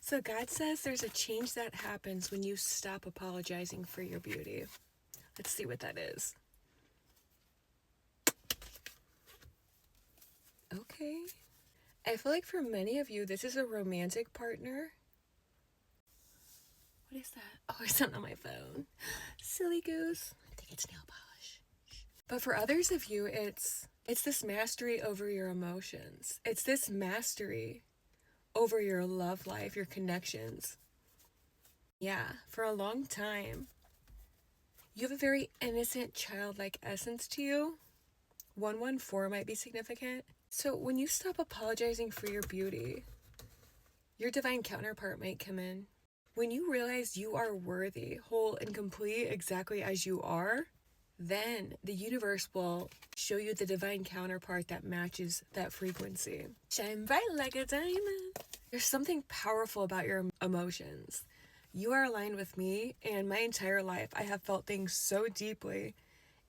So God says there's a change that happens when you stop apologizing for your beauty. Let's see what that is. Okay. I feel like for many of you, this is a romantic partner. What is that? Oh, it's not on my phone. Silly goose. I think it's nail polish. But for others of you, it's this mastery over your emotions. It's this mastery over your love life, your connections. Yeah, for a long time, you have a very innocent, childlike essence to you. 114 might be significant. So when you stop apologizing for your beauty, your divine counterpart might come in. When you realize you are worthy, whole, and complete exactly as you are, then the universe will show you the divine counterpart that matches that frequency. Shine bright like a diamond. There's something powerful about your emotions. You are aligned with me, and my entire life I have felt things so deeply.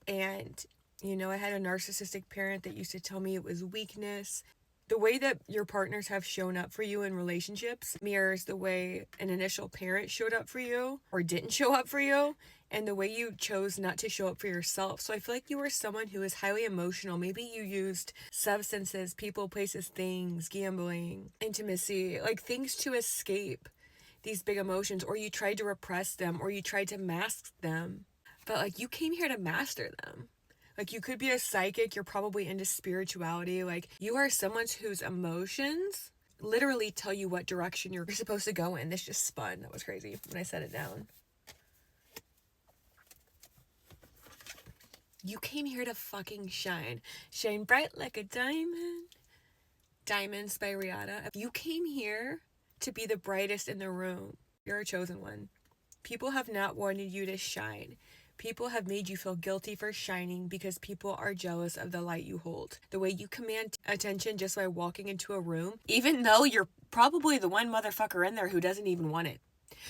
And, I had a narcissistic parent that used to tell me it was weakness. The way that your partners have shown up for you in relationships mirrors the way an initial parent showed up for you or didn't show up for you, and the way you chose not to show up for yourself. So I feel like you were someone who is highly emotional. Maybe you used substances, people, places, things, gambling, intimacy, like things to escape these big emotions, or you tried to repress them, or you tried to mask them. But you came here to master them. You could be a psychic, you're probably into spirituality. You are someone whose emotions literally tell you what direction you're supposed to go in. This just spun. That was crazy when I set it down. You came here to fucking shine. Shine bright like a diamond. Diamonds by Rihanna. You came here to be the brightest in the room. You're a chosen one. People have not wanted you to shine. People have made you feel guilty for shining because people are jealous of the light you hold. The way you command attention just by walking into a room, even though you're probably the one motherfucker in there who doesn't even want it.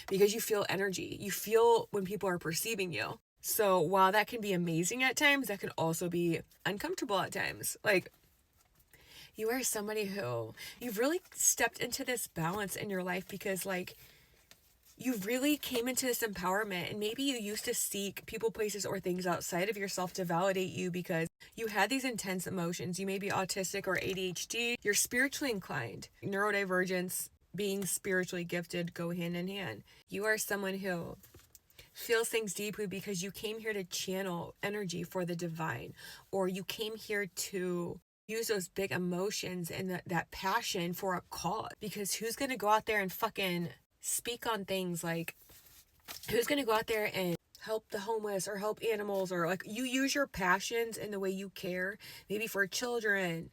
Because you feel energy. You feel when people are perceiving you. So while that can be amazing at times, that can also be uncomfortable at times. You are somebody who, you've really stepped into this balance in your life because you really came into this empowerment, and maybe you used to seek people, places, or things outside of yourself to validate you because you had these intense emotions. You may be autistic or ADHD. You're spiritually inclined. Neurodivergence, being spiritually gifted go hand in hand. You are someone who feels things deeply because you came here to channel energy for the divine, or you came here to use those big emotions and that passion for a cause. Because who's going to go out there and fucking speak on things who's going to go out there and help the homeless or help animals, or you use your passions and the way you care, maybe for children,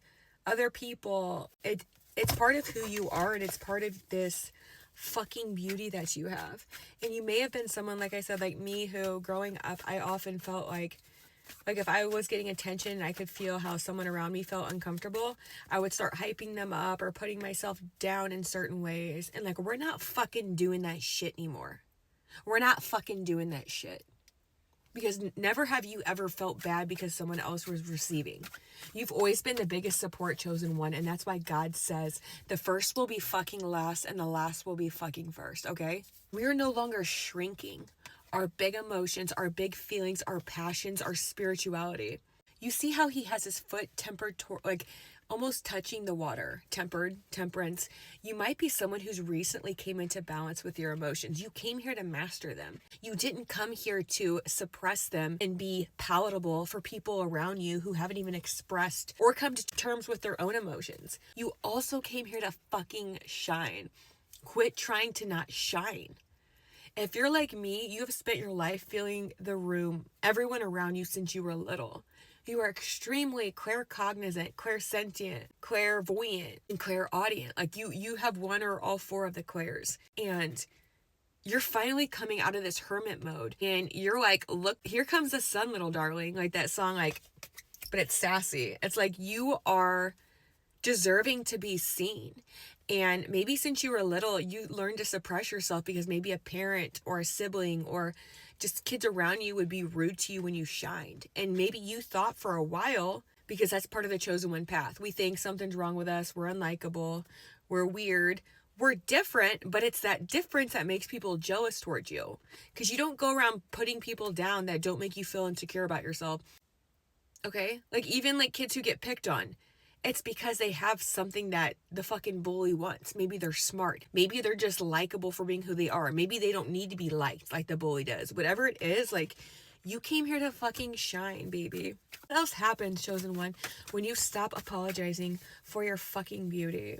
other people. It's part of who you are, and it's part of this fucking beauty that you have. And you may have been someone, like I said, like me, who growing up, I often felt like if I was getting attention and I could feel how someone around me felt uncomfortable, I would start hyping them up or putting myself down in certain ways. And we're not fucking doing that shit anymore. We're not fucking doing that shit. Because never have you ever felt bad because someone else was receiving. You've always been the biggest support, chosen one. And that's why God says the first will be fucking last and the last will be fucking first, okay? We are no longer shrinking. Our big emotions, our big feelings, our passions, our spirituality. You see how he has his foot tempered, almost touching the water, temperance. You might be someone who's recently came into balance with your emotions. You came here to master them. You didn't come here to suppress them and be palatable for people around you who haven't even expressed or come to terms with their own emotions. You also came here to fucking shine. Quit trying to not shine. If you're like me, you have spent your life feeling the room, everyone around you since you were little. You are extremely claircognizant, clairsentient, clairvoyant, and clairaudient. You have one or all four of the clairs. And you're finally coming out of this hermit mode. And you're look, here comes the sun, little darling. That song, but it's sassy. It's you are deserving to be seen. And maybe since you were little, you learned to suppress yourself because maybe a parent or a sibling or just kids around you would be rude to you when you shined. And maybe you thought for a while, because that's part of the chosen one path. We think something's wrong with us. We're unlikable. We're weird. we're different, but it's that difference that makes people jealous towards you. Because you don't go around putting people down that don't make you feel insecure about yourself. Okay? Like, even like kids who get picked on, it's because they have something that the fucking bully wants. Maybe they're smart. Maybe they're just likable for being who they are. Maybe they don't need to be liked like the bully does. Whatever it is, like, you came here to fucking shine, baby. What else happens, chosen one, when you stop apologizing for your fucking beauty?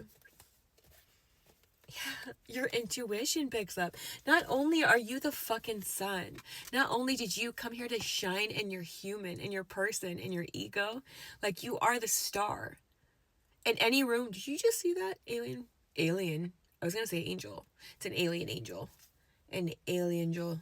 Yeah, your intuition picks up. Not only are you the fucking sun, not only did you come here to shine in your human, in your person, in your ego, like, you are the star. In any room, did you just see that? Alien. I was gonna say angel. It's an alien angel. An alien angel.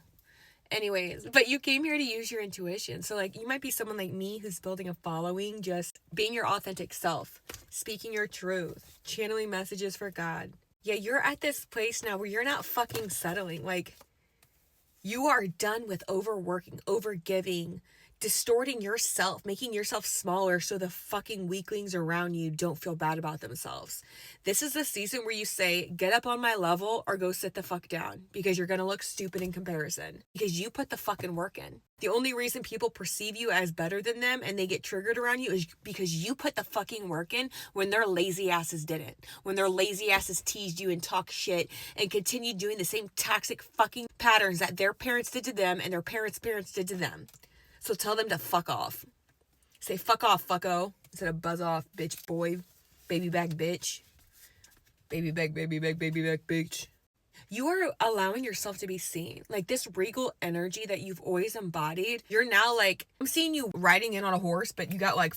Anyways, but you came here to use your intuition. So, like, you might be someone like me who's building a following, just being your authentic self, speaking your truth, channeling messages for God. Yeah, you're at this place now where you're not fucking settling. Like, you are done with overworking, overgiving, distorting yourself, making yourself smaller so the fucking weaklings around you don't feel bad about themselves. This is the season where you say, get up on my level or go sit the fuck down, because you're gonna look stupid in comparison. Because you put the fucking work in. The only reason people perceive you as better than them and they get triggered around you is because you put the fucking work in when their lazy asses didn't. When their lazy asses teased you and talked shit and continued doing the same toxic fucking patterns that their parents did to them and their parents' parents did to them. So tell them to fuck off. Say fuck off, fucko. Instead of buzz off, bitch boy. Baby back bitch. Baby back, bitch. You are allowing yourself to be seen. Like, this regal energy that you've always embodied, you're now like, I'm seeing you riding in on a horse, but you got like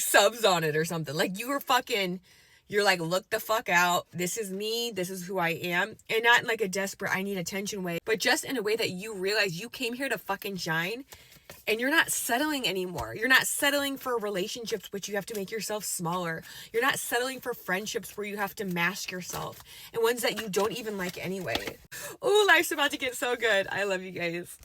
subs on it or something. Like, you're like, look the fuck out. This is me. This is who I am. And not in like a desperate, I need attention way, but just in a way that you realize you came here to fucking shine. And you're not settling anymore. You're not settling for relationships which you have to make yourself smaller. You're not settling for friendships where you have to mask yourself. And ones that you don't even like anyway. Oh, life's about to get so good. I love you guys.